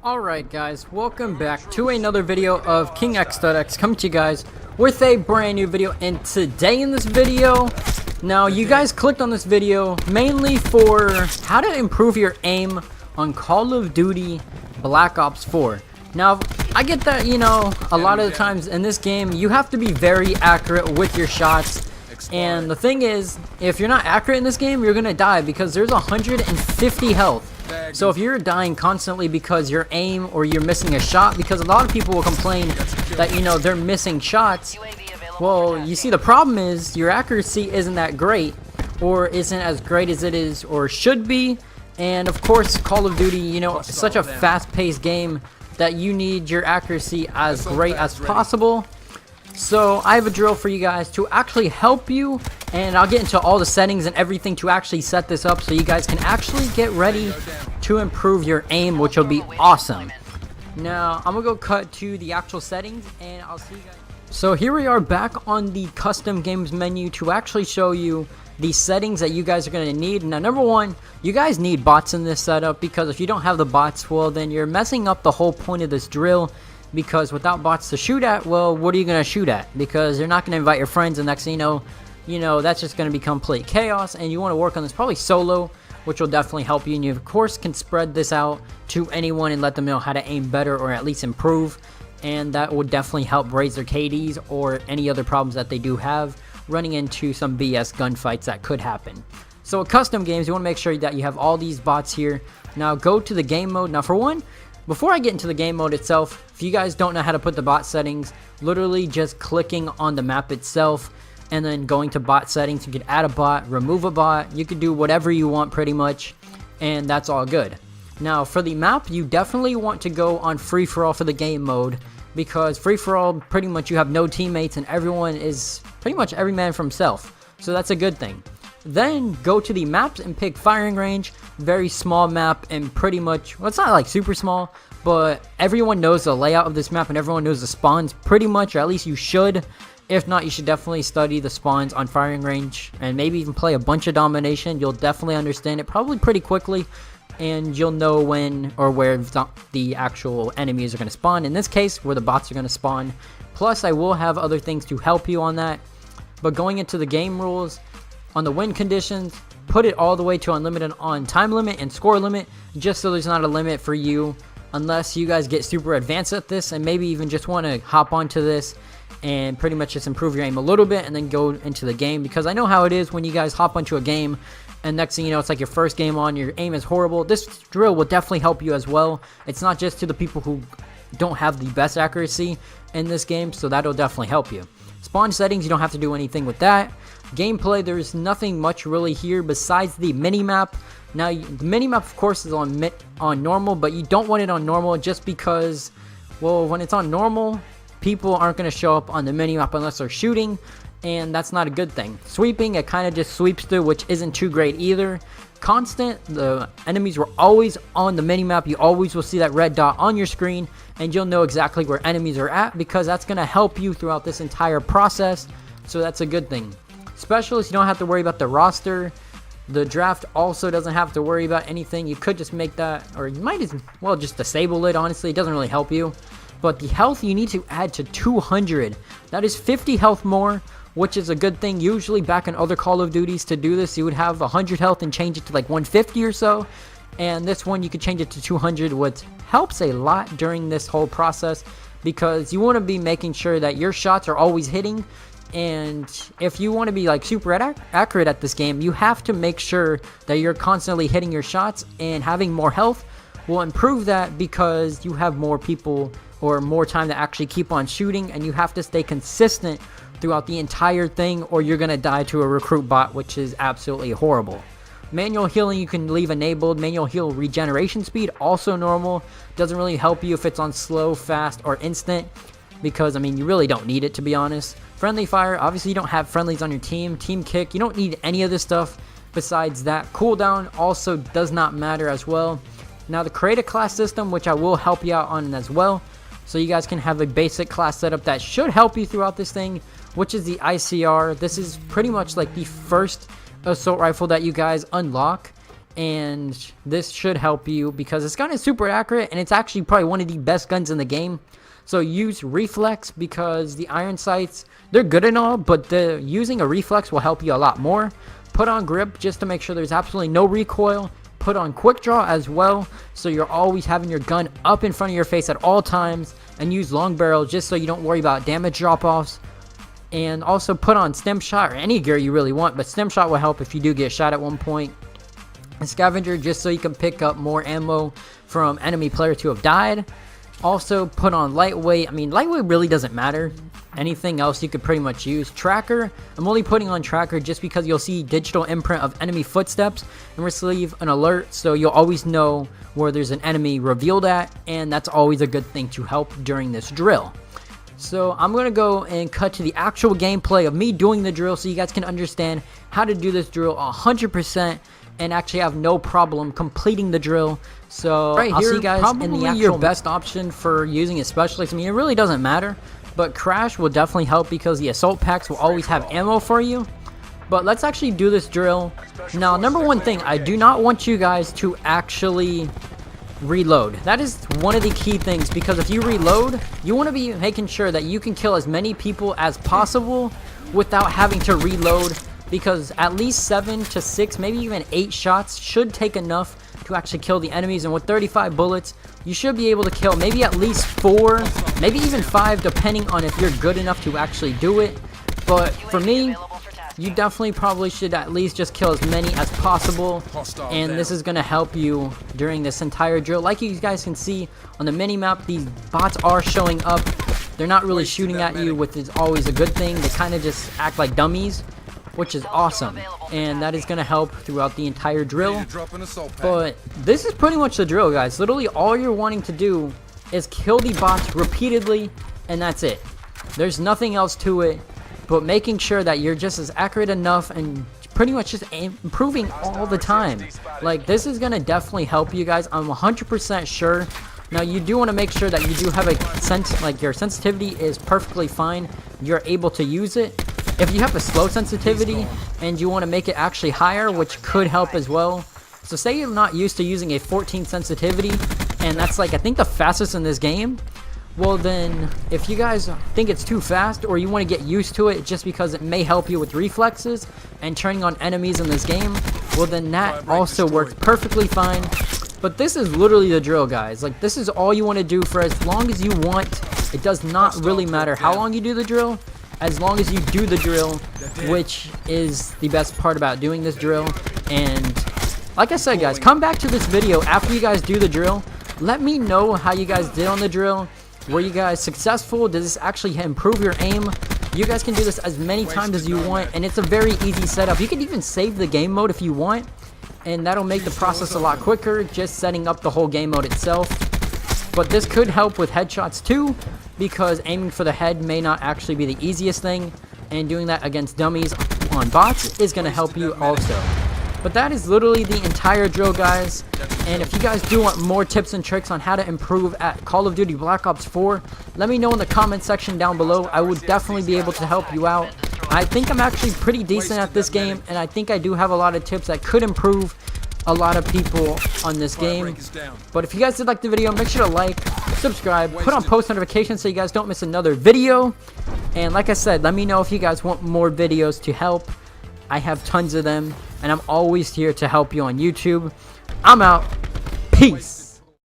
Alright guys, welcome back to another video of KingX.X coming to you guys with a brand new video. And today in this video, now you guys clicked on this video mainly for how to improve your aim on Call of Duty Black Ops 4. Now I get that, you know, a lot of the times in this game you have to be very accurate with your shots. And the thing is, if you're not accurate in this game, you're gonna die because there's 150 health. So if you're dying constantly because your aim or you're missing a shot, because a lot of people will complain that, you know, they're missing shots. Well, you see, the problem is your accuracy isn't that great, or isn't as great as it is or should be. And of course, Call of Duty, you know, it's such a fast-paced game that you need your accuracy as great as possible. So I have a drill for you guys to actually help you, and I'll get into all the settings and everything to actually set this up so you guys can actually get ready to improve your aim, which will be awesome. Now I'm gonna go cut to the actual settings and I'll see you guys. So here we are back on the custom games menu to actually show you the settings that you guys are going to need. Now, number one, you guys need bots in this setup, because if you don't have the bots, well, then you're messing up the whole point of this drill. Because without bots to shoot at, well, what are you going to shoot at? Because you're not going to invite your friends, and next thing you know, that's just going to be complete chaos. And you want to work on this probably solo, which will definitely help you. And you, of course, can spread this out to anyone and let them know how to aim better or at least improve. And that will definitely help raise their KDs or any other problems that they do have running into some BS gunfights that could happen. So with custom games, you want to make sure that you have all these bots here. Now go to the game mode. Now for one, before I get into the game mode itself, if you guys don't know how to put the bot settings, literally just clicking on the map itself and then going to bot settings, you can add a bot, remove a bot, you can do whatever you want pretty much, and that's all good. Now for the map, you definitely want to go on free-for-all for the game mode, because free-for-all, pretty much you have no teammates and everyone is pretty much every man for himself, so that's a good thing. Then go to the maps and pick firing range. Very small map, and pretty much, well, it's not like super small, but everyone knows the layout of this map and everyone knows the spawns pretty much, or at least you should. If not, you should definitely study the spawns on firing range and maybe even play a bunch of domination. You'll definitely understand it probably pretty quickly, and you'll know when or where the actual enemies are going to spawn. In this case, where the bots are going to spawn. Plus, I will have other things to help you on that. But going into the game rules, on the win conditions, put it all the way to unlimited on time limit and score limit, just so there's not a limit for you, unless you guys get super advanced at this and maybe even just want to hop onto this and pretty much just improve your aim a little bit and then go into the game. Because I know how it is when you guys hop onto a game and next thing you know, it's like your first game on, your aim is horrible. This drill will definitely help you as well. It's not just to the people who don't have the best accuracy in this game, so that'll definitely help you. Spawn settings, you don't have to do anything with that. Gameplay, there's nothing much really here besides the mini-map. Now, the mini-map, of course, is on normal, but you don't want it on normal just because, well, when it's on normal, people aren't going to show up on the mini-map unless they're shooting, and that's not a good thing. Sweeping, it kind of just sweeps through, which isn't too great either. Constant, the enemies were always on the mini-map. You always will see that red dot on your screen, and you'll know exactly where enemies are at, because that's going to help you throughout this entire process, so that's a good thing. Specialists, you don't have to worry about the roster. The draft also doesn't have to worry about anything. You could just make that, or you might as well just disable it, honestly. It doesn't really help you. But the health, you need to add to 200. That is 50 health more, which is a good thing. Usually back in other Call of Duties, to do this, you would have 100 health and change it to like 150 or so. And this one, you could change it to 200, which helps a lot during this whole process, because you want to be making sure that your shots are always hitting. And if you want to be like super accurate at this game, you have to make sure that you're constantly hitting your shots, and having more health will improve that, because you have more people or more time to actually keep on shooting, and you have to stay consistent throughout the entire thing, or you're going to die to a recruit bot, which is absolutely horrible. Manual healing, you can leave enabled. Manual heal regeneration speed, also normal. Doesn't really help you if it's on slow, fast, or instant, because, I mean, you really don't need it, to be honest. Friendly fire, obviously you don't have friendlies on your team. Team kick, you don't need any of this stuff besides that. Cooldown also does not matter as well. Now the create a class system, which I will help you out on as well, so you guys can have a basic class setup that should help you throughout this thing, which is the ICR. This is pretty much like the first assault rifle that you guys unlock, and this should help you because this gun is super accurate, and it's actually probably one of the best guns in the game. So use reflex because the iron sights, they're good and all, but using a reflex will help you a lot more. Put on grip just to make sure there's absolutely no recoil. Put on quick draw as well, so you're always having your gun up in front of your face at all times, and use long barrel just so you don't worry about damage drop-offs. And also put on stem shot or any gear you really want, but stem shot will help if you do get shot at one point. And scavenger just so you can pick up more ammo from enemy players who have died. Also put on lightweight. I mean, lightweight really doesn't matter. Anything else you could pretty much use. Tracker, I'm only putting on tracker just because you'll see digital imprint of enemy footsteps and receive an alert, so you'll always know where there's an enemy revealed at, and that's always a good thing to help during this drill. So I'm going to go and cut to the actual gameplay of me doing the drill so you guys can understand how to do this drill 100% and actually have no problem completing the drill. So right I'll see you guys in the actual your best option for using a specialist. I mean, it really doesn't matter, but crash will definitely help because the assault packs will always have ammo for you. But let's actually do this drill. Now, number one thing, I do not want you guys to actually reload. That is one of the key things, because if you reload, you want to be making sure that you can kill as many people as possible without having to reload, because at least 7 to 6, maybe even 8 shots should take enough to actually kill the enemies. And with 35 bullets, you should be able to kill maybe at least 4, maybe even 5, depending on if you're good enough to actually do it. But for me, you definitely probably should at least just kill as many as possible, and this is going to help you during this entire drill. Like you guys can see on the mini-map, these bots are showing up. They're not really shooting at you, which is always a good thing. They kind of just act like dummies, which is awesome, and that is going to help throughout the entire drill. But this is pretty much the drill, guys. Literally all you're wanting to do is kill the bots repeatedly, and that's it. There's nothing else to it but making sure that you're just as accurate enough and pretty much just improving all the time. Like, this is going to definitely help you guys. I'm 100% sure. Now, you do want to make sure that you do have a sense, like your sensitivity is perfectly fine. You're able to use it. If you have a slow sensitivity and you want to make it actually higher, which could help as well. So say you're not used to using a 14 sensitivity, and that's like, I think, the fastest in this game. Well, then, if you guys think it's too fast, or you want to get used to it just because it may help you with reflexes and turning on enemies in this game, well, then that also works perfectly fine. But this is literally the drill, guys. Like, this is all you want to do for as long as you want. It does not really matter how long you do the drill, as long as you do the drill, which is the best part about doing this drill. And like I said, guys, come back to this video after you guys do the drill. Let me know how you guys did on the drill. Were you guys successful? Does this actually improve your aim? You guys can do this as many times as you want, and it's a very easy setup. You can even save the game mode if you want, and that'll make the process a lot quicker, just setting up the whole game mode itself. But this could help with headshots too, because aiming for the head may not actually be the easiest thing, and doing that against dummies on bots is going to help you also. But that is literally the entire drill, guys. And if you guys do want more tips and tricks on how to improve at Call of Duty Black Ops 4, let me know in the comment section down below. I would definitely be able to help you out. I think I'm actually pretty decent at this game, and I think I do have a lot of tips that could improve a lot of people on this game. But if you guys did like the video, make sure to like, subscribe, put on post notifications so you guys don't miss another video. And like I said, let me know if you guys want more videos to help. I have tons of them, and I'm always here to help you on YouTube. I'm out. Peace.